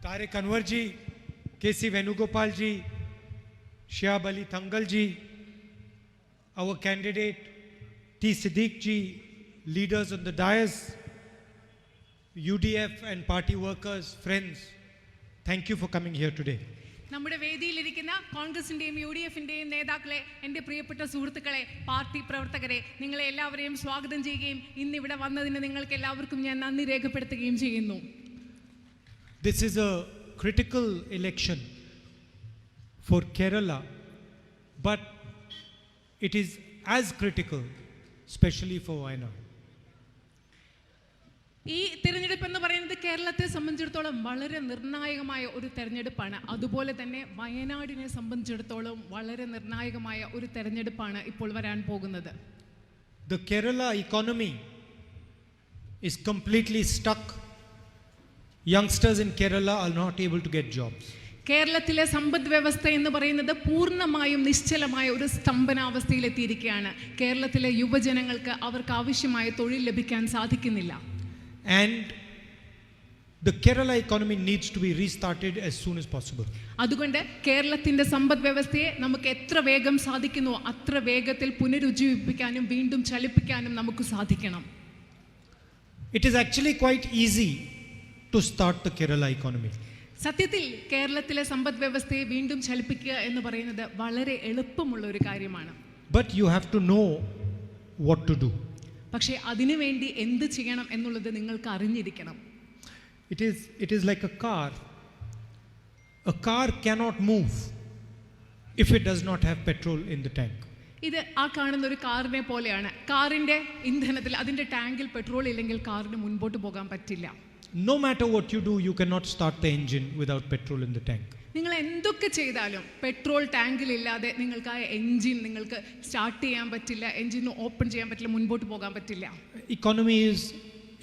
Tariq Anwar ji, K.C. Venugopal ji, Shihab Ali Thangal ji, our candidate T. Siddiq ji, leaders on the dais, UDF and party workers, friends, thank you for coming here today. നമ്മുടെ വേദിയിലിരിക്കുന്ന കോൺഗ്രസിന്റെയും UDF-ന്റെയും നേതാക്കളെ, എൻ്റെ പ്രിയപ്പെട്ട സുഹൃത്തുക്കളെ, party പ്രവർത്തകരെ, നിങ്ങളെ എല്ലാവരെയും സ്വാഗതം ചെയ്യുകയും ഇന്നിവിടെ വന്നതിന് നിങ്ങൾക്ക് എല്ലാവർക്കും ഞാൻ നന്ദി രേഖപ്പെടുത്തുകയും ചെയ്യുന്നു. This is a critical election for Kerala, but it is as critical, especially for Wayanad. ഈ തിരഞ്ഞെടുപ്പ് എന്ന് പറയുന്നത് കേരളത്തെ സംബന്ധിച്ചിടത്തോളം വളരെ നിർണായകമായ ഒരു തെരഞ്ഞെടുപ്പാണ്. അതുപോലെ തന്നെ വയനാടിനെ സംബന്ധിച്ചിടത്തോളം വളരെ നിർണായകമായ ഒരു തെരഞ്ഞെടുപ്പാണ് ഇപ്പോൾ വരാൻ പോകുന്നത്. The Kerala economy is completely stuck. Youngsters in Kerala are not able to get jobs. കേരളത്തിലെ സമ്പദ് വ്യവസ്ഥ എന്ന് പറയുന്നത് പൂർണ്ണമായും നിശ്ചലമായ ഒരു സ്തംഭനാവസ്ഥയിലെത്തിയിരിക്കുകയാണ്. കേരളത്തിലെ യുവജനങ്ങൾക്ക് അവർക്ക് ആവശ്യമായ തൊഴിൽ ലഭിക്കാൻ സാധിക്കുന്നില്ല. And the Kerala economy needs to be restarted as soon as possible. അതുകൊണ്ട് കേരളത്തിന്റെ സമ്പദ് വ്യവസ്ഥയെ നമുക്ക് എത്ര വേഗം സാധിക്കുന്നുവോ അത്ര വേഗത്തിൽ പുനരുജ്ജീവിപ്പിക്കാനും വീണ്ടും ചലിപ്പിക്കാനും നമുക്ക് സാധിക്കണം. It is actually quite easy to start the Kerala economy. സത്യത്തിൽ കേരളത്തിലെ സമ്പദ് വ്യവസ്ഥയെ വീണ്ടും ചലിപ്പിക്കുക എന്ന് പറയുന്നത് വളരെ എളുപ്പമുള്ള ഒരു കാര്യമാണ്. But you have to know what to do. പക്ഷേ അതിനുവേണ്ടി എന്ത് ചെയ്യണം എന്നുള്ളത് നിങ്ങൾക്ക് അറിഞ്ഞിരിക്കണം. It is like a car. A car cannot move if it does not have petrol in the tank. ഇത് ആ കാണുന്ന ഒരു കാറിനെ പോലെയാണ്. കാറിന്റെ ഇന്ധനത്തിൽ അതിന്റെ ടാങ്കിൽ പെട്രോൾ ഇല്ലെങ്കിൽ കാറിന് മുൻപോട്ട് പോകാൻ പറ്റില്ല. No matter what you do, you cannot start the engine without petrol in the tank. നിങ്ങൾ എന്തൊക്കെ ചെയ്താലും പെട്രോൾ ടാങ്കിൽ ഇല്ലാതെ നിങ്ങൾക്ക് ആ എൻജിൻ നിങ്ങൾക്ക് സ്റ്റാർട്ട് ചെയ്യാൻ പറ്റില്ല, എൻജിൻ ഓപ്പൺ ചെയ്യാൻ പറ്റില്ല, മുൻപോട്ട് പോകാൻ പറ്റില്ല. Economy is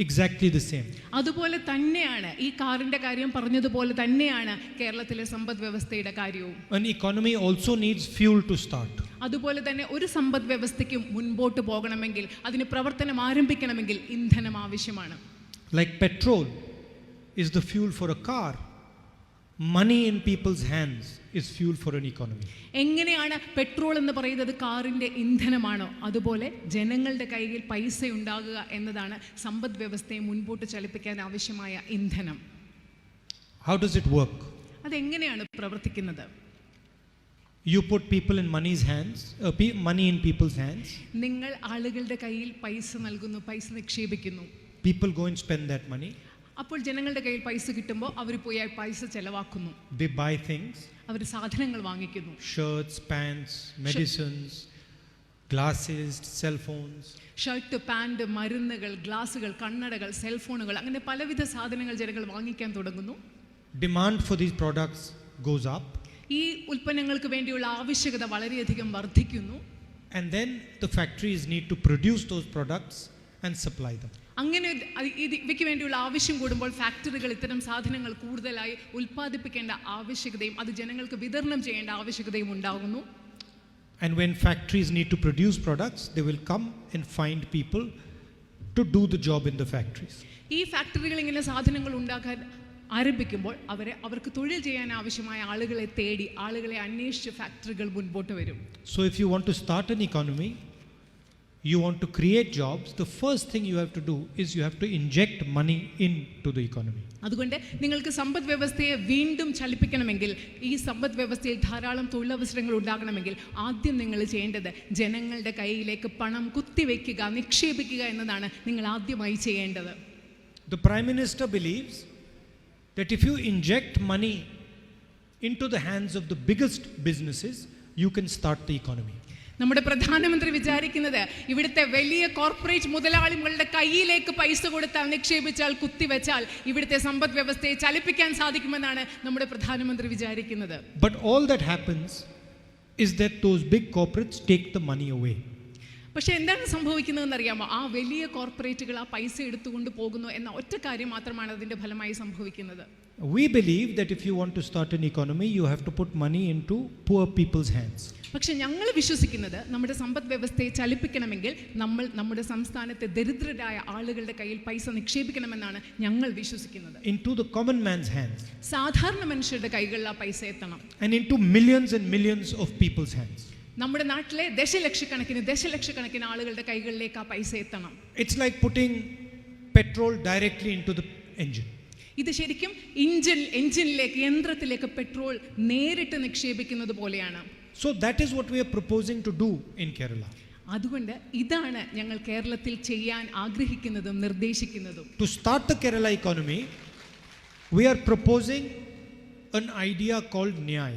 exactly the same. അതുപോലെ തന്നെയാണ് ഈ കാറിന്റെ കാര്യം പറഞ്ഞതുപോലെ തന്നെയാണ് കേരളത്തിലെ സമ്പദ് വ്യവസ്ഥയുടെ കാര്യവും. An economy also needs fuel to start. അതുപോലെ തന്നെ ഒരു സമ്പദ് വ്യവസ്ഥയ്ക്കും മുൻപോട്ട് പോകണമെങ്കിൽ അതിന് പ്രവർത്തനം ആരംഭിക്കണമെങ്കിൽ ഇന്ധനം ആവശ്യമാണ്. Like petrol is the fuel for a car, money in people's hands is fuel for an economy. എങ്ങനെയാണ് പെട്രോൾ എന്ന് പറയുന്നത് കാറിന്റെ ഇന്ധനമാണോ അതുപോലെ ജനങ്ങളുടെ കയ്യിൽ പൈസ ഉണ്ടാകുക എന്നതാണ് സമ്പദ് വ്യവസ്ഥയെ മുൻപോട്ട് ചലിപ്പിക്കാൻ ആവശ്യമായ ഇന്ധനം. How does it work? അതെങ്ങനെയാണ് പ്രവർത്തിക്കുന്നത്? You put people in money's hands, money in people's hands. നിങ്ങൾ ആളുകളുടെ കയ്യിൽ പൈസ നൽകുന്നു, പൈസ നിക്ഷേപിക്കുന്നു. People go and spend that money. അപ്പോൾ ജനങ്ങളുടെ കയ്യിൽ പൈസ കിട്ടുമ്പോൾ അവർ പോയി പൈസ ചെലവാക്കുന്നു. They buy things. അവർ സാധനങ്ങൾ വാങ്ങിക്കുന്നു. Shirts, pants, medicines, glasses, cell phones. Shirt, pant, മരുന്നുകൾ, ഗ്ലാസുകൾ, കണ്ണടകൾ, സെൽഫോണുകൾ, അങ്ങനെ പലവിധ സാധനങ്ങൾ ജനങ്ങൾ വാങ്ങിക്കാൻ തുടങ്ങുന്നു. Demand for these products goes up. ഈ ഉൽപ്പന്നങ്ങൾക്ക് വേണ്ടിയുള്ള ആവശ്യകത വളരെയധികം വർദ്ധിക്കുന്നു. And then the factories need to produce those products and supply them. അങ്ങനെ ഇവയ്ക്ക് വേണ്ടിയുള്ള ആവശ്യം കൂടുമ്പോൾ ഫാക്ടറികൾ ഇത്തരം സാധനങ്ങൾ കൂടുതലായി ഉൽപ്പാദിപ്പിക്കേണ്ട ആവശ്യകതയും അത് ജനങ്ങൾക്ക് വിതരണം ചെയ്യേണ്ട ആവശ്യകതയും ഉണ്ടാകുന്നു. And when factories need to produce products, they will come and find people to do the job in the factories. ഈ ഫാക്ടറികൾ ഇങ്ങനെ സാധനങ്ങൾ ഉണ്ടാക്കാൻ ആരംഭിക്കുമ്പോൾ അവർക്ക് തൊഴിൽ ചെയ്യാൻ ആവശ്യമായ ആളുകളെ തേടി, ആളുകളെ അന്വേഷിച്ച് ഫാക്ടറികൾ മുൻപോട്ട് വരും. So if you want to start an economy, you want to create jobs, the first thing you have to do is you have to inject money into the economy. അതുകൊണ്ട് നിങ്ങൾക്ക് സമ്പദ് വ്യവസ്ഥയെ വീണ്ടും ചലിപ്പിക്കണമെങ്കിൽ, ഈ സമ്പദ് വ്യവസ്ഥയിൽ ധാരാളം തൊഴിലവസരങ്ങൾ ഉണ്ടാകണമെങ്കിൽ ആദ്യം നിങ്ങൾ ചെയ്യേണ്ടത് ജനങ്ങളുടെ കയ്യിലേക്ക് പണം കുത്തിവെക്കുക, നിക്ഷേപിക്കുക എന്നതാണ് നിങ്ങൾ ആദ്യമായി ചെയ്യേണ്ടത്. The Prime Minister believes that if you inject money into the hands of the biggest businesses, you can start the economy. നമ്മുടെ പ്രധാനമന്ത്രി വിചാരിക്കുന്നത് ഇവിടുത്തെ വലിയ കോർപ്പറേറ്റ് മുതലാളികളുടെ കയ്യിലേക്ക് പൈസ കൊടുത്താൽ, നിക്ഷേപിച്ചാൽ, കുത്തിവെച്ചാൽ ഇവിടുത്തെ സമ്പദ് വ്യവസ്ഥയെ ചലിപ്പിക്കാൻ സാധിക്കുമെന്നാണ് നമ്മുടെ പ്രധാനമന്ത്രി വിചാരിക്കുന്നത്. But all that happens is that those big corporates take the money away. പക്ഷെ എന്താണ് സംഭവിക്കുന്നതെന്ന് അറിയാമോ? ആ വലിയ കോർപ്പറേറ്റുകൾ ആ പൈസ എടുത്തുകൊണ്ട് പോകുന്നു എന്ന ഒറ്റ കാര്യം മാത്രമാണ് അതിൻ്റെ ഫലമായി സംഭവിക്കുന്നത്. We believe that if you want to start an economy, you have to put money into poor people's hands. പക്ഷെ ഞങ്ങൾ വിശ്വസിക്കുന്നത് നമ്മുടെ സമ്പദ് വ്യവസ്ഥയെ ചലിപ്പിക്കണമെങ്കിൽ നമ്മൾ നമ്മുടെ സംസ്ഥാനത്തെ ദരിദ്രരായ ആളുകളുടെ കയ്യിൽ പൈസ നിക്ഷേപിക്കണമെന്നാണ് ഞങ്ങൾ വിശ്വസിക്കുന്നത്. Into the common man's hands. സാധാരണ മനുഷ്യരുടെ കൈകളിൽ ആ പൈസ എത്തണം. And into millions and millions of people's hands. നമ്മുടെ നാട്ടിലെ ദശലക്ഷക്കണക്കിന് ആളുകളുടെ കൈകളിലേക്ക് ആ പൈസ എത്തണം. It's like putting petrol directly into the engine. ഇത് ശരിക്കും എഞ്ചിനിലേക്ക് യന്ത്രത്തിലേക്ക് പെട്രോൾ നേരിട്ട് നിക്ഷേപിക്കുന്നത് പോലെയാണ്. So that is what we are proposing to do in Kerala. അതുകൊണ്ട് ഇതാണ് ഞങ്ങൾ കേരളത്തിൽ ചെയ്യാൻ ആഗ്രഹിക്കുന്നതും നിർദ്ദേശിക്കുന്നതും. To start the Kerala economy, we are proposing an idea called Nyay.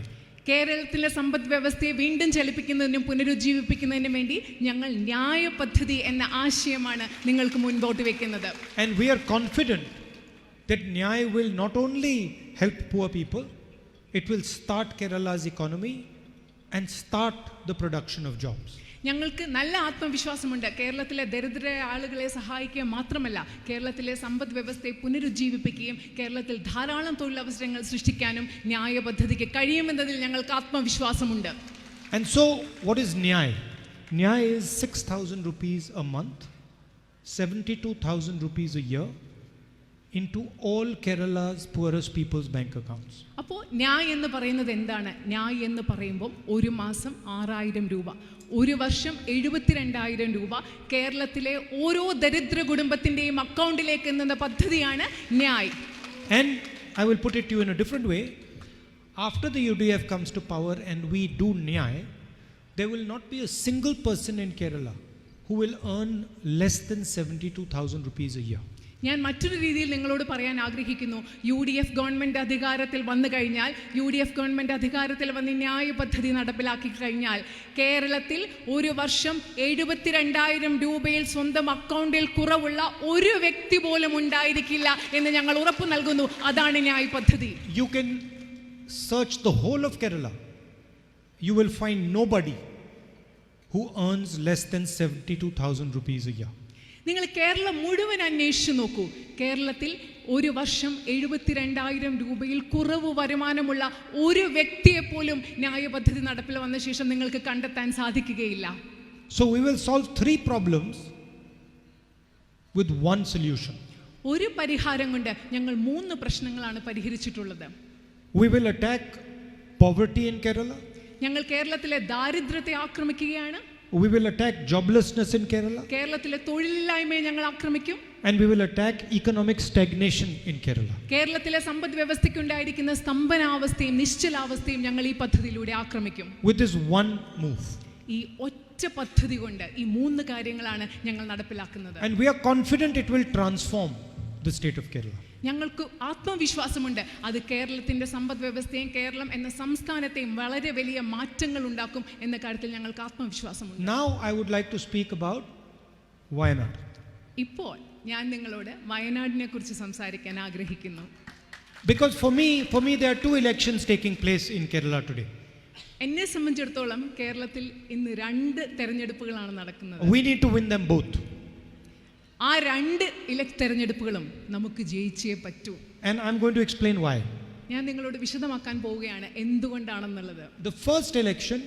കേരളത്തിലെ സമ്പദ് വ്യവസ്ഥയെ വീണ്ടും ചലിപ്പിക്കുന്നതിനും പുനരുജ്ജീവിപ്പിക്കുന്നതിനും വേണ്ടി ഞങ്ങൾ ന്യായ പദ്ധതി എന്ന ആശയമാണ് നിങ്ങൾക്ക് മുൻപോട്ട് വെക്കുന്നത്. And we are confident that Nyay will not only help poor people, it will start Kerala's economy and start the production of jobs. ഞങ്ങൾക്ക് നല്ല ആത്മവിശ്വാസമുണ്ട്. കേരളത്തിലെ ദരിദ്രരായ ആളുകളെ സഹായിക്കുക മാത്രമല്ല, കേരളത്തിലെ സമ്പദ് വ്യവസ്ഥയെ പുനരുജ്ജീവിപ്പിക്കുകയും കേരളത്തിൽ ധാരാളം തൊഴിലവസരങ്ങൾ സൃഷ്ടിക്കാനും ന്യായ പദ്ധതിക്ക് കഴിയുമെന്നതിൽ ഞങ്ങൾക്ക് ആത്മവിശ്വാസമുണ്ട്. And so, what is Nyay? Nyay is 6,000 rupees a month, 72,000 rupees a year into all Kerala's poorest people's bank accounts. അപ്പോൾ ന്യായ് എന്ന് പറയുന്നത് എന്താണ്? ന്യായ് എന്ന് പറയുമ്പോൾ ഒരു മാസം 6,000 രൂപ, ഒരു വർഷം 72,000 രൂപ കേരളത്തിലെ ഓരോ ദരിദ്ര കുടുംബത്തിൻ്റെയും അക്കൗണ്ടിലേക്ക് എത്തുന്ന പദ്ധതിയാണ് Nyay. And I will put it to you in a different way. After the UDF comes to power and we do Nyay, there will not be a single person in Kerala who will earn less than 72,000 rupees a year. ഞാൻ മറ്റൊരു രീതിയിൽ നിങ്ങളോട് പറയാൻ ആഗ്രഹിക്കുന്നു. UDF government അധികാരത്തിൽ വന്നു കഴിഞ്ഞാൽ, UDF government അധികാരത്തിൽ വന്ന് ന്യായ പദ്ധതി നടപ്പിലാക്കി കഴിഞ്ഞാൽ കേരളത്തിൽ ഒരു വർഷം 72,000 രൂപയിൽ സ്വന്തം അക്കൗണ്ടിൽ കുറവുള്ള ഒരു വ്യക്തി പോലും ഉണ്ടായിരിക്കില്ല എന്ന് ഞങ്ങൾ ഉറപ്പു നൽകുന്നു. അതാണ് ന്യായ പദ്ധതി. You can search the whole of Kerala. You will find nobody who earns less than 72,000 rupees a year. നിങ്ങൾ കേരളം മുഴുവൻ അന്വേഷിച്ചു നോക്കൂ. കേരളത്തിൽ ഒരു വർഷം 72,000 രൂപയിൽ കുറവ് വരുമാനമുള്ള ഒരു വ്യക്തിയെപ്പോലും ന്യായ പദ്ധതി നടപ്പിൽ വന്ന ശേഷം നിങ്ങൾക്ക് കണ്ടെത്താൻ സാധിക്കുകയില്ല. So we will solve 3 problems with 1 solution. ഒരു പരിഹാരം കൊണ്ട് ഞങ്ങൾ 3 പ്രശ്നങ്ങളാണ് പരിഹരിച്ചിട്ടുള്ളത്. We will attack poverty in Kerala. ഞങ്ങൾ കേരളത്തിലെ ദാരിദ്ര്യത്തെ ആക്രമിക്കുകയാണ്. We will attack joblessness in Kerala. കേരളത്തിലെ തൊഴിലില്ലായ്മയെ ഞങ്ങൾ ആക്രമിക്കും. And we will attack economic stagnation in Kerala. കേരളത്തിലെ സമ്പദ് വ്യവസ്ഥയ്ക്കുണ്ടായിരിക്കുന്ന സ്തംഭനാവസ്ഥയും നിശ്ചലാവസ്ഥയും ഞങ്ങൾ ഈ പദ്ധതിയിലൂടെ ആക്രമിക്കും. With this one move. ഈ ഒറ്റ പദ്ധതി കൊണ്ട് ഈ 3 കാര്യങ്ങളാണ് ഞങ്ങൾ നടപ്പിലാക്കുന്നത്. And we are confident it will transform the state of Kerala. ഞങ്ങൾക്ക് ആത്മവിശ്വാസമുണ്ട് അത് കേരളത്തിൻ്റെ സമ്പദ് വ്യവസ്ഥയും കേരളം എന്ന സംസ്ഥാനത്തെയും വളരെ വലിയ മാറ്റങ്ങൾ ഉണ്ടാക്കും എന്ന കാര്യത്തിൽ ഞങ്ങൾക്ക് ആത്മവിശ്വാസമുണ്ട്. Now I would like to speak about Wayanad. ഇപ്പോൾ ഞാൻ നിങ്ങളോട് വയനാടിനെ കുറിച്ച് സംസാരിക്കാൻ ആഗ്രഹിക്കുന്നു. Because for me there are 2 elections taking place in Kerala today. എന്നെ സംബന്ധിച്ചിടത്തോളം കേരളത്തിൽ ഇന്ന് 2 തെരഞ്ഞെടുപ്പുകളാണ് നടക്കുന്നത്. We need to win them both. ആ 2 തെരഞ്ഞെടുപ്പുകളും നമുക്ക് ജയിച്ചേ പറ്റൂ. And I'm going to explain why. ഞാൻ നിങ്ങളോട് വിശദമാക്കാൻ പോവുകയാണ് എന്തുകൊണ്ടാണെന്നുള്ളത്. The first election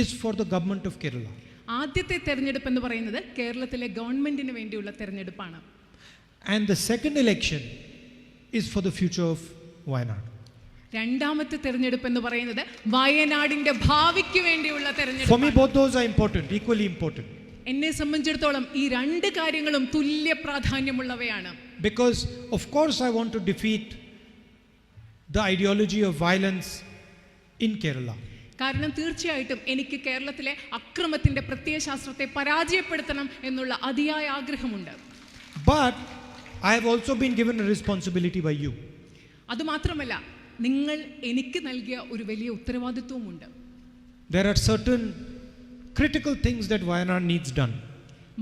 is for the government of Kerala. ആദ്യത്തെ തെരഞ്ഞെടുപ്പ് എന്ന് പറയുന്നത് കേരളത്തിലെ ഗവൺമെന്റിന് വേണ്ടിയുള്ള തെരഞ്ഞെടുപ്പാണ്. And the second election is for the future of Wayanad. രണ്ടാമത്തെ തെരഞ്ഞെടുപ്പ് എന്ന് പറയുന്നത് വയനാടിന്റെ ഭാവിക്ക് വേണ്ടിയുള്ള തെരഞ്ഞെടുപ്പ്. For me both those are important, equally important. എന്നെ സംബന്ധിച്ചിടത്തോളം ഈ 2 കാര്യങ്ങളും തുല്യ പ്രാധാന്യമുള്ളവയാണ്. Because of course I want to defeat the ideology of violence in Kerala. കാരണം തീർച്ചയായിട്ടും എനിക്ക് കേരളത്തിലെ അക്രമത്തിന്റെ പ്രത്യയശാസ്ത്രത്തെ പരാജയപ്പെടുത്തണം എന്നുള്ള അതിയായ ആഗ്രഹമുണ്ട്. But I have also been given a responsibility by you. അതുമാത്രമല്ല നിങ്ങൾ എനിക്ക് നൽകിയ ഒരു വലിയ ഉത്തരവാദിത്വമുണ്ട്. There are certain critical things that Wayanad needs done.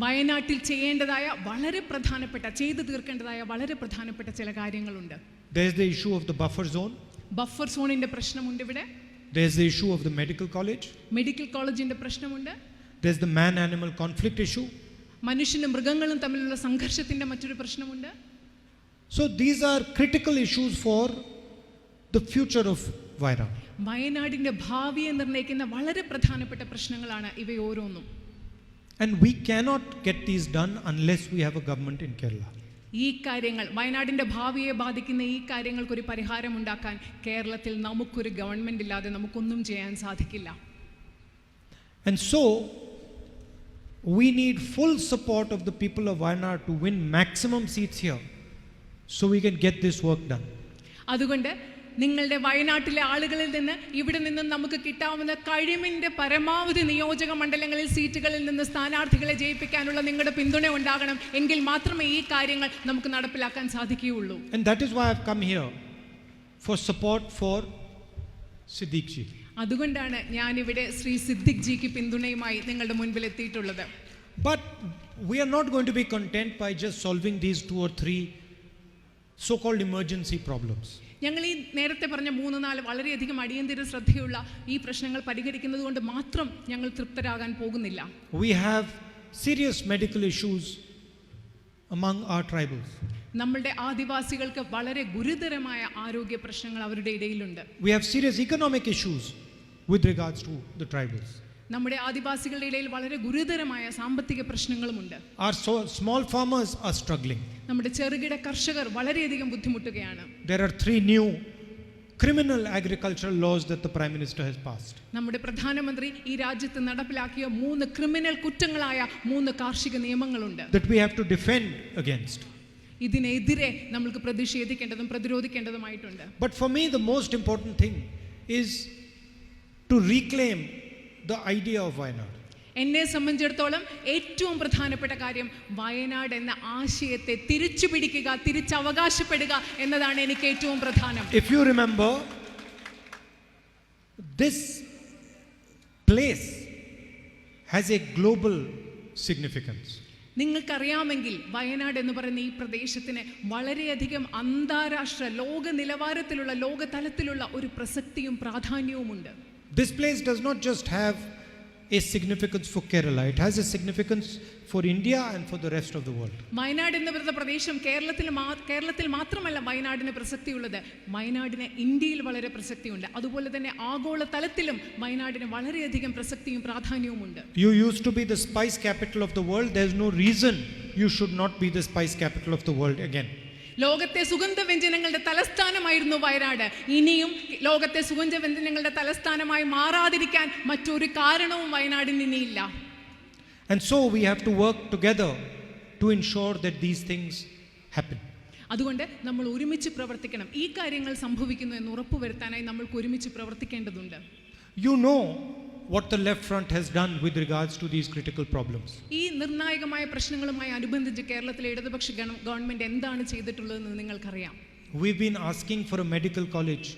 വയനാട്ടിൽ ചെയ്യേണ്ടതായ വളരെ പ്രധാനപ്പെട്ട ചെയ്തു തീർക്കേണ്ടതായ വളരെ പ്രധാനപ്പെട്ട ചില കാര്യങ്ങളുണ്ട്. There is the issue of the buffer zone. Buffer സോണിന്റെ പ്രശ്നമുണ്ട് ഇവിടെ. There is the issue of the medical college. Medical കോളേജിന്റെ പ്രശ്നമുണ്ട്. There's the man-animal conflict issue. മനുഷ്യനും മൃഗങ്ങളും തമ്മിലുള്ള സംഘർഷത്തിന്റെ മറ്റൊരു പ്രശ്നമുണ്ട്. So these are critical issues for the future of Wayanad. വയനാടിന്റെ ഭാവിയെ നിർണ്ണയിക്കുന്ന വളരെ പ്രധാനപ്പെട്ട പ്രശ്നങ്ങളാണ് ഇവയോരോന്നും. And we cannot get these done unless we have a government in Kerala. ഈ കാര്യങ്ങൾ, വയനാടിന്റെ ഭാവിയെ ബാധിക്കുന്ന ഈ കാര്യങ്ങൾക്കൊരു പരിഹാരം ഉണ്ടാക്കാൻ കേരളത്തിൽ നമുക്കൊരു ഗവൺമെന്റ് ഇല്ലാതെ നമുക്കൊന്നും ചെയ്യാൻ സാധിക്കില്ല. And so we need full support of the people of Wayanad to win maximum seats here so we can get this work done. അതുകൊണ്ട് നിങ്ങളുടെ വയനാട്ടിലെ ആളുകളിൽ നിന്ന് ഇവിടെ നിന്നും നമുക്ക് കിട്ടാവുന്ന കഴിവിൻ്റെ പരമാവധി നിയോജക മണ്ഡലങ്ങളിൽ സീറ്റുകളിൽ നിന്ന് സ്ഥാനാർത്ഥികളെ ജയിപ്പിക്കാനുള്ള നിങ്ങളുടെ പിന്തുണ ഉണ്ടാകണം. എങ്കിൽ മാത്രമേ ഈ കാര്യങ്ങൾ നമുക്ക് നടപ്പിലാക്കാൻ സാധിക്കുകയുള്ളൂ. And that is why I have come here for support for Siddique ji. അതുകൊണ്ടാണ് ഞാനിവിടെ ശ്രീ സിദ്ദിഖ് ജിക്ക് പിന്തുണയുമായി നിങ്ങളുടെ മുൻപിൽ എത്തിയിട്ടുള്ളത്. But we are not going to be content by just solving these 2 or 3 so-called emergency problems. ഞങ്ങൾ ഈ നേരത്തെ പറഞ്ഞ 3-4 വളരെയധികം അടിയന്തര ശ്രദ്ധയുള്ള ഈ പ്രശ്നങ്ങൾ പരിഹരിക്കുന്നത് കൊണ്ട് മാത്രം ഞങ്ങൾ തൃപ്തരാകാൻ പോകുന്നില്ല. We have serious medical issues among our tribals. നമ്മളുടെ ആദിവാസികൾക്ക് വളരെ ഗുരുതരമായ ആരോഗ്യ പ്രശ്നങ്ങൾ അവരുടെ ഇടയിലുണ്ട്. We have serious economic issues with regards to the tribals. നമ്മുടെ ആദിവാസികളുടെ ഇടയിൽ വളരെ ഗുരുതരമായ സാമ്പത്തിക പ്രശ്നങ്ങളുമുണ്ട്. Our small farmers are struggling. നമ്മുടെ ചെറുകിട കർഷകർ വളരെയധികം ബുദ്ധിമുട്ടുകയാണ്. There are 3 new criminal agricultural laws that the Prime Minister has passed. നമ്മുടെ പ്രധാനമന്ത്രി ഈ രാജ്യത്ത് നടപ്പിലാക്കിയ 3 ക്രിമിനൽ കുറ്റങ്ങളായ 3 കാർഷിക നിയമങ്ങളുണ്ട്. That we have to defend against. ഇതിനെതിരെ നമുക്ക് പ്രതിഷേധിക്കേണ്ടതും പ്രതിരോധിക്കേണ്ടതുമായിട്ടുണ്ട്. But for me the most important thing is to reclaim the idea of Wayanad. എന്നെ സംബന്ധിച്ചിടത്തോളം ഏറ്റവും പ്രധാനപ്പെട്ട കാര്യം വയനാട് എന്ന ആശയത്തെ തിരിച്ചു പിടിക്കുക, തിരിച്ചവകാശപ്പെടുക എന്നതാണ് എനിക്ക് ഏറ്റവും പ്രധാനം. If you remember, this place has a global significance. നിങ്ങൾക്കറിയാമെങ്കിൽ വയനാട് എന്ന് പറയുന്ന ഈ പ്രദേശത്തിന് വളരെയധികം അന്താരാഷ്ട്ര ലോക നിലവാരത്തിലുള്ള ലോകതലത്തിലുള്ള ഒരു പ്രസക്തിയും പ്രാധാന്യവുമുണ്ട്. This place does not just have a significance for Kerala, it has a significance for India and for the rest of the world. Wayanad എന്ന് പറയുന്ന പ്രദേശം കേരളത്തിൽ മാത്രമല്ല വയനാടിന് പ്രസക്തിയുള്ളത്, വയനാടിന് ഇന്ത്യയിൽ വളരെ പ്രസക്തിയുണ്ട്. അതുപോലെ തന്നെ ആഗോള തലത്തിലും വയനാടിന് വളരെയധികം പ്രസക്തിയും പ്രാധാന്യവുമുണ്ട്. You used to be the spice capital of the world. There is no reason you should not be the spice capital of the world again. ലോകത്തെ സുഗന്ധവ്യഞ്ജനങ്ങളുടെ തലസ്ഥാനമായിരുന്നു വയനാട്. ഇനിയും ലോകത്തെ സുഗന്ധവ്യഞ്ജനങ്ങളുടെ തലസ്ഥാനമായി മാറാതിരിക്കാൻ മറ്റൊരു കാരണവും വയനാടിന് ഇനിയില്ല. And so we have to work together to ensure that these things happen. അതുകൊണ്ട് നമ്മൾ ഒരുമിച്ച് പ്രവർത്തിക്കണം. ഈ കാര്യങ്ങൾ സംഭവിക്കുന്നു എന്ന് ഉറപ്പുവരുത്താനായി നമ്മൾക്ക് ഒരുമിച്ച് പ്രവർത്തിക്കേണ്ടതുണ്ട്. You know what the left front has done with regards to these critical problems. ഈ നിർണായകമായ പ്രശ്നങ്ങളുമായി അനുബന്ധിച്ച് കേരളത്തിലെ ഇടതുപക്ഷ ഗവൺമെന്റ് എന്താണ് ചെയ്തിട്ടുള്ളതെന്ന് നിങ്ങൾക്കറിയാം. We've been asking for a medical college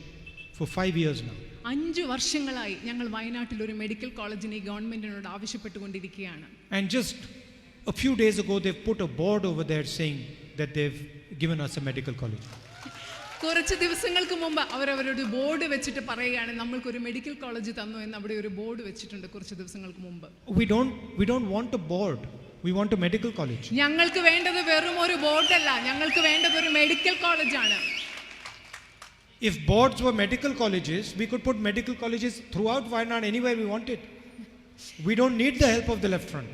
for 5 years now. 5 വർഷങ്ങളായി ഞങ്ങൾ വയനാട്ടിൽ ഒരു മെഡിക്കൽ കോളേജിനെ ഈ ഗവൺമെന്റിനോട് ആവശ്യപ്പെട്ടുകൊണ്ടിരിക്കുകയാണ്. And just a few days ago they've put a board over there saying that they've given us a medical college. കുറച്ച് ദിവസങ്ങൾക്ക് മുമ്പ് അവരവരുടെ ബോർഡ് വെച്ചിട്ട് പറയുകയാണ് നമ്മൾക്കൊരു മെഡിക്കൽ കോളേജ് തന്നു എന്ന്. അവിടെ ഒരു ബോർഡ് വെച്ചിട്ടുണ്ട് കുറച്ച് ദിവസങ്ങൾക്ക് മുമ്പ്. We don't want a board. We want a medical college. ഞങ്ങൾക്ക് വേണ്ടത് വെറും ഒരു ബോർഡല്ല, ഞങ്ങൾക്ക് വേണ്ടത് ഒരു മെഡിക്കൽ കോളേജാണ്. If boards were medical colleges, we could put medical colleges throughout Wayanad anywhere we wanted. We don't need the help of the left front.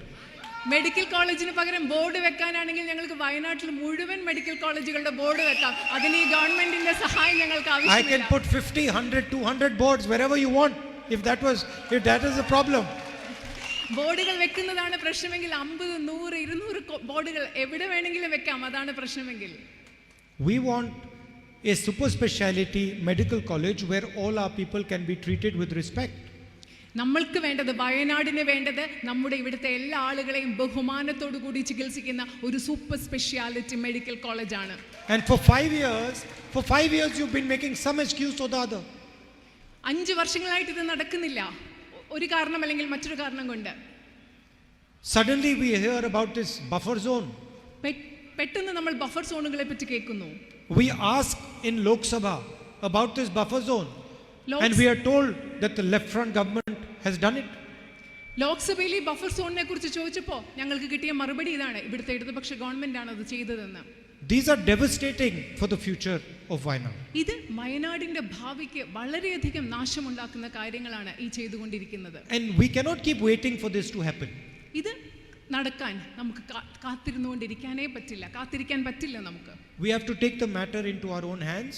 Medical കോളേജിന് പകരം ബോർഡ് വെക്കാനാണെങ്കിൽ ഞങ്ങൾക്ക് വയനാട്ടിൽ മുഴുവൻ മെഡിക്കൽ കോളേജുകളുടെ ബോർഡ് വെക്കാം. അതിന് ഈ ഗവൺമെന്റിന്റെ സഹായം ഞങ്ങൾക്ക് I ആവശ്യമില്ല. can put 50, 100, 200 boards wherever you want if that is the problem. ബോർഡുകൾ വെക്കുന്നതാണ് പ്രശ്നമെങ്കിൽ 50, 100, 200 ബോർഡുകൾ എവിടെ വേണമെങ്കിലും വെക്കാം. അതാണ് പ്രശ്നമെങ്കിൽ We want a super speciality medical college where all our people can be treated with respect. നമ്മൾക്ക് വേണ്ടത്, വയനാടിന് വേണ്ടത് നമ്മുടെ ഇവിടുത്തെ എല്ലാ ആളുകളെയും ബഹുമാനത്തോടു കൂടി ചികിത്സിക്കുന്ന ഒരു സൂപ്പർ സ്പെഷ്യാലിറ്റി മെഡിക്കൽ കോളേജാണ്. And for 5 years you've been making some excuse or the other. 5 വർഷങ്ങളായിട്ട് ഇത് നടക്കുന്നില്ല, ഒരു കാരണം അല്ലെങ്കിൽ മറ്റൊരു കാരണം കൊണ്ട്. Suddenly we hear about this buffer zone. പെട്ടെന്ന് നമ്മൾ ബഫർ സോണുകളെ പറ്റി കേൾക്കുന്നു. We ask in Lok Sabha about this buffer zone and we are told that the left front government has done it. ലോക്സഭയിൽ ഈ ബഫർ സോണിനെ കുറിച്ച് ചോദിച്ചപ്പോൾ ഞങ്ങൾക്ക് കിട്ടിയ മറുപടി ഇതാണ്: ഇവിടുത്തെ ഇടതുപക്ഷ ഗവൺമെന്റാണ് അത് ചെയ്തതെന്ന്. These are devastating for the future of Wayanad. ഇത് വയനാടിന്റെ ഭാവിക്ക് വളരെയധികം നാശമുണ്ടാക്കുന്ന കാര്യങ്ങളാണ് ഈ ചെയ്തുകൊണ്ടിരിക്കുന്നത്. And we cannot keep waiting for this to happen. ഇത് നടക്കാൻ നമുക്ക് കാത്തിരിക്കാൻ പറ്റില്ല നമുക്ക്. We have to take the matter into our own hands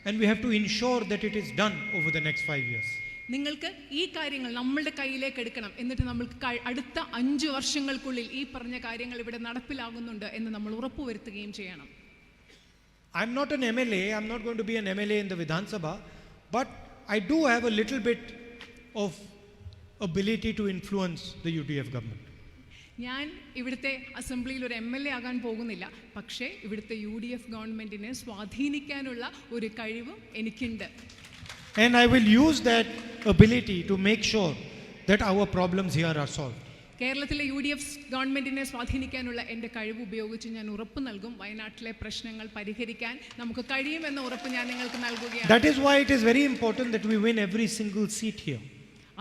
and we have to ensure that it is done over the next 5 years. നിങ്ങൾക്ക് ഈ കാര്യങ്ങൾ നമ്മളുടെ കയ്യിലേക്ക് എടുക്കണം. എന്നിട്ട് നമ്മൾക്ക് അടുത്ത 5 വർഷങ്ങൾക്കുള്ളിൽ ഈ പറഞ്ഞ കാര്യങ്ങൾ ഇവിടെ നടപ്പിലാകുന്നുണ്ട് എന്ന് നമ്മൾ ഉറപ്പുവരുത്തുകയും ചെയ്യണം. I'm not an MLA, I'm not going to be an MLA in the Vidhan Sabha, but I do have a little bit of ability to influence the UDF government. ഞാൻ ഇവിടുത്തെ അസംബ്ലിയിൽ ഒരു MLA ആകാൻ പോകുന്നില്ല, പക്ഷേ ഇവിടുത്തെ UDF ഗവൺമെന്റിനെ സ്വാധീനിക്കാനുള്ള ഒരു കഴിവും എനിക്കുണ്ട്. And I will use that ability to make sure that our problems here are solved. കേരളത്തിലെ UDF ഗവൺമെന്റിനെ സ്വാധീനിക്കാനുള്ള എൻ്റെ കഴിവ് ഉപയോഗിച്ച് ഞാൻ ഉറപ്പ് നൽകും, വയനാട്ടിലെ പ്രശ്നങ്ങൾ പരിഹരിക്കാൻ നമുക്ക് കഴിയുമെന്ന ഉറപ്പ് ഞാൻ നിങ്ങൾക്ക് നൽകുകയാണ്. That is why it is very important that we win every single seat here.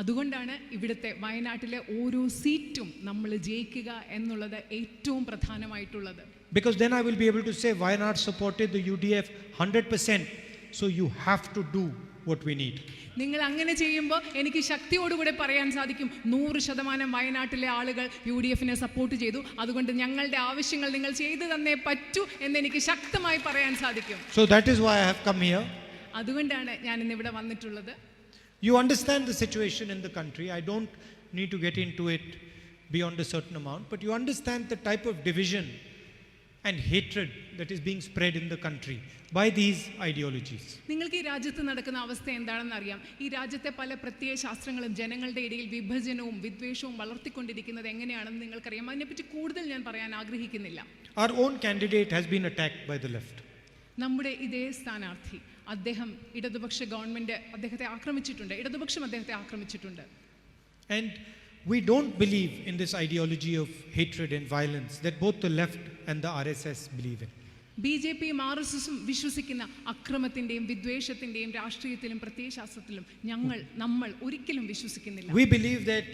അതുകൊണ്ടാണ് ഇവിടുത്തെ വയനാട്ടിലെ ഓരോ സീറ്റും നമ്മൾ ജയിക്കുക എന്നുള്ളത് ഏറ്റവും പ്രധാനമായിട്ടുള്ളത്. Because then I will be able to say Wayanad supported the UDF 100%, so you have to do what we need. നിങ്ങൾ അങ്ങനെ ചെയ്യുമ്പോൾ എനിക്ക് ശക്തിയോടുകൂടെ പറയാൻ സാധിക്കും, 100% വയനാട്ടിലെ ആളുകൾ UDFനെ സപ്പോർട്ട് ചെയ്തു, അതുകൊണ്ട് ഞങ്ങളുടെ ആവശ്യങ്ങൾ നിങ്ങൾ ചെയ്തു തന്നേ പറ്റൂ എന്ന് എനിക്ക് ശക്തമായി പറയാൻ സാധിക്കും. So that is why I have come here. അതുകൊണ്ടാണ് ഞാൻ ഇന്ന് ഇവിടെ വന്നിട്ടുള്ളത്. You understand the situation in the country. I don't need to get into it beyond a certain amount, but you understand the type of division and hatred that is being spread in the country by these ideologies. നിങ്ങൾക്ക് ഈ രാജ്യത്ത് നടക്കുന്ന അവസ്ഥ എന്താണെന്ന് അറിയാം. ഈ രാജ്യത്തെ പല പ്രത്യയ ശാസ്ത്രങ്ങളും ജനങ്ങളുടെ ഇടയിൽ വിഭജനവും വിദ്വേഷവും വളർത്തിക്കൊണ്ടിരിക്കുന്നത് എങ്ങനെയാണെന്ന് നിങ്ങൾക്കറിയാം. അതിനെപ്പറ്റി കൂടുതൽ ഞാൻ പറയാൻ ആഗ്രഹിക്കുന്നില്ല. Our own candidate has been attacked by the left. നമ്മുടെ ഇതേ സ്ഥാനാർത്ഥി അദ്ദേഹം ഇടതുപക്ഷ ഗവൺമെന്റ് അദ്ദേഹത്തെ ആക്രമിച്ചിട്ടുണ്ട്, ഇടതുപക്ഷം അദ്ദേഹത്തെ ആക്രമിച്ചിട്ടുണ്ട്. And we don't believe in this ideology of hatred and violence that both the left and the RSS believe in. BJPയും RSSും വിശ്വസിക്കുന്ന അക്രമത്തിന്റെയും വിദ്വേഷത്തിന്റെയും രാഷ്ട്രീയത്തിലും പ്രത്യയശാസ്ത്രത്തിലും നമ്മൾ ഒരിക്കലും വിശ്വസിക്കുന്നില്ല. We believe that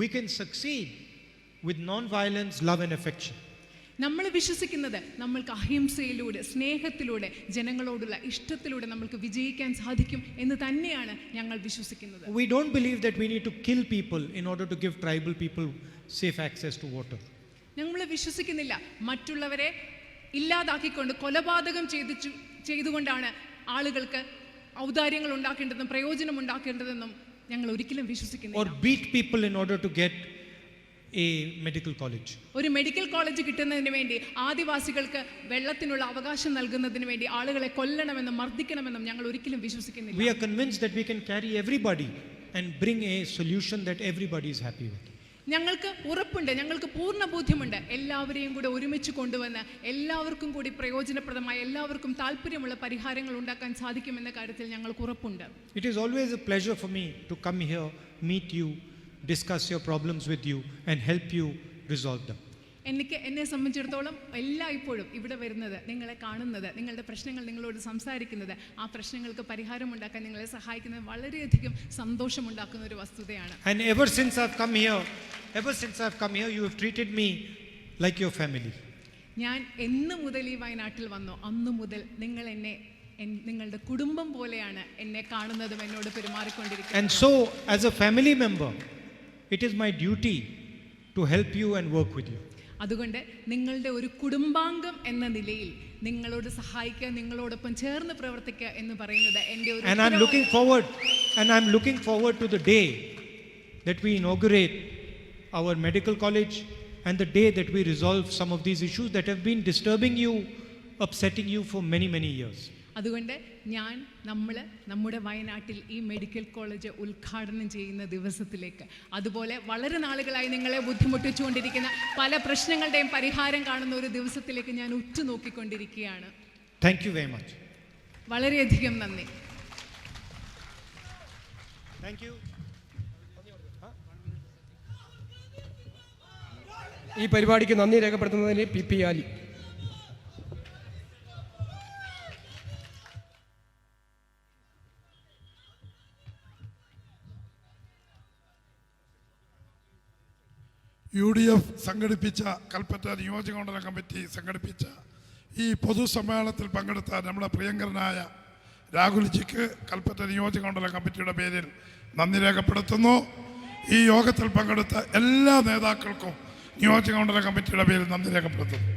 we can succeed with non-violence, love and affection. നമ്മൾ വിശ്വസിക്കുന്നത് നമ്മൾക്ക് അഹിംസയിലൂടെ, സ്നേഹത്തിലൂടെ, ജനങ്ങളോടുള്ള ഇഷ്ടത്തിലൂടെ നമ്മൾക്ക് വിജയിക്കാൻ സാധിക്കും എന്ന് തന്നെയാണ് ഞങ്ങൾ വിശ്വസിക്കുന്നത്. We don't believe that we need to kill people in order to give tribal people safe access to water. ഞങ്ങൾ വിശ്വസിക്കുന്നില്ല മറ്റുള്ളവരെ ഇല്ലാതാക്കിക്കൊണ്ട് കൊലപാതകം ചെയ്തുകൊണ്ടാണ് ആളുകൾക്ക് ഔദാര്യങ്ങൾ ഉണ്ടാക്കേണ്ടതെന്നും പ്രയോജനം ഉണ്ടാക്കേണ്ടതെന്നും ഞങ്ങൾ ഒരിക്കലും വിശ്വസിക്കുന്നില്ല. Or beat people in order to get a medical college. ഒരു മെഡിക്കൽ കോളേജ് കിട്ടുന്നതിന് വേണ്ടി, ആദിവാസികൾക്ക് വെള്ളത്തിനുള്ള അവകാശം നൽകുന്നതിന് വേണ്ടി ആളുകളെ കൊല്ലണമെന്നും മർദ്ദിക്കണമെന്നും ഞങ്ങൾ ഒരിക്കലും വിശ്വസിക്കുന്നില്ല. We are convinced that we can carry everybody and bring a solution that everybody is happy with. ഞങ്ങൾക്ക് ഉറപ്പുണ്ട്, ഞങ്ങൾക്ക് പൂർണ്ണ ബോധ്യമുണ്ട്, എല്ലാവരെയും കൂടെ ഒരുമിച്ച് കൊണ്ടുവന്ന് എല്ലാവർക്കും കൂടി പ്രയോജനപ്രദമായ, എല്ലാവർക്കും താല്പര്യമുള്ള പരിഹാരങ്ങൾ ഉണ്ടാക്കാൻ സാധിക്കുമെന്ന കാര്യത്തിൽ ഞങ്ങൾക്ക് ഉറപ്പുണ്ട്. It is always a pleasure for me to come here, meet you, discuss your problems with you and help you resolve them. എന്നെ സംബന്ധിച്ചിടത്തോളം എല്ലായ്പ്പോഴും ഇവിടെ വരുന്നത്, നിങ്ങളെ കാണുന്നത്, നിങ്ങളുടെ പ്രശ്നങ്ങൾ നിങ്ങളോട് സംസാരിക്കുന്നത്, ആ പ്രശ്നങ്ങൾക്ക് പരിഹാരമുണ്ടാക്കാൻ നിങ്ങളെ സഹായിക്കുന്നത് വളരെയധികം സന്തോഷമുണ്ടാക്കുന്ന ഒരു വസ്തുതയാണ്. And ever since I've come here, you have treated me like your family. ഞാൻ എന്ന് മുതൽ ഈ വയനാട്ടിൽ വന്നോ അന്നു മുതൽ നിങ്ങൾ എന്നെ നിങ്ങളുടെ കുടുംബം പോലെയാണ് എന്നെ കാണുന്നതും എന്നോട് പെരുമാറിക്കൊണ്ടിരിക്കുന്നത്. And so as a family member, it is my duty to help you and work with you. അതുകൊണ്ട് നിങ്ങളുടെ ഒരു കുടുംബാംഗം എന്ന നിലയിൽ നിങ്ങളോട് സഹായിക്കുക, നിങ്ങളോടൊപ്പം ചേർന്ന് പ്രവർത്തിക്കുക എന്ന് പറയുന്നത് എൻ്റെ ഒരു And I'm looking forward to the day that we inaugurate our medical college and the day that we resolve some of these issues that have been disturbing you, upsetting you for many years. അതുകൊണ്ട് നമ്മുടെ വയനാട്ടിൽ ഈ medical college ഉദ്ഘാടനം ചെയ്യുന്ന ദിവസത്തിലേക്ക്, അതുപോലെ വളരെ നാളുകളായി നിങ്ങളെ ബുദ്ധിമുട്ടിച്ചുകൊണ്ടിരിക്കുന്ന പല പ്രശ്നങ്ങളുടെയും പരിഹാരം കാണുന്ന ഒരു ദിവസത്തിലേക്ക് ഞാൻ ഉറ്റുനോക്കിക്കൊണ്ടിരിക്കുകയാണ്. Thank you very much. വളരെയധികം നന്ദി. Thank you. ഈ പരിപാടിക്ക് നന്ദി രേഖപ്പെടുത്തുന്നതിന് പി ആലി. സംഘടിപ്പിച്ച കൽപ്പറ്റ നിയോജകമണ്ഡലം കമ്മിറ്റി സംഘടിപ്പിച്ച ഈ പൊതുസമ്മേളനത്തിൽ പങ്കെടുത്ത നമ്മുടെ പ്രിയങ്കരനായ രാഹുൽജിക്ക് കൽപ്പറ്റ നിയോജകമണ്ഡലം കമ്മിറ്റിയുടെ പേരിൽ നന്ദി രേഖപ്പെടുത്തുന്നു. ഈ യോഗത്തിൽ പങ്കെടുത്ത എല്ലാ നേതാക്കൾക്കും നിയോജകമണ്ഡലം കമ്മിറ്റിയുടെ പേരിൽ നന്ദി രേഖപ്പെടുത്തുന്നു.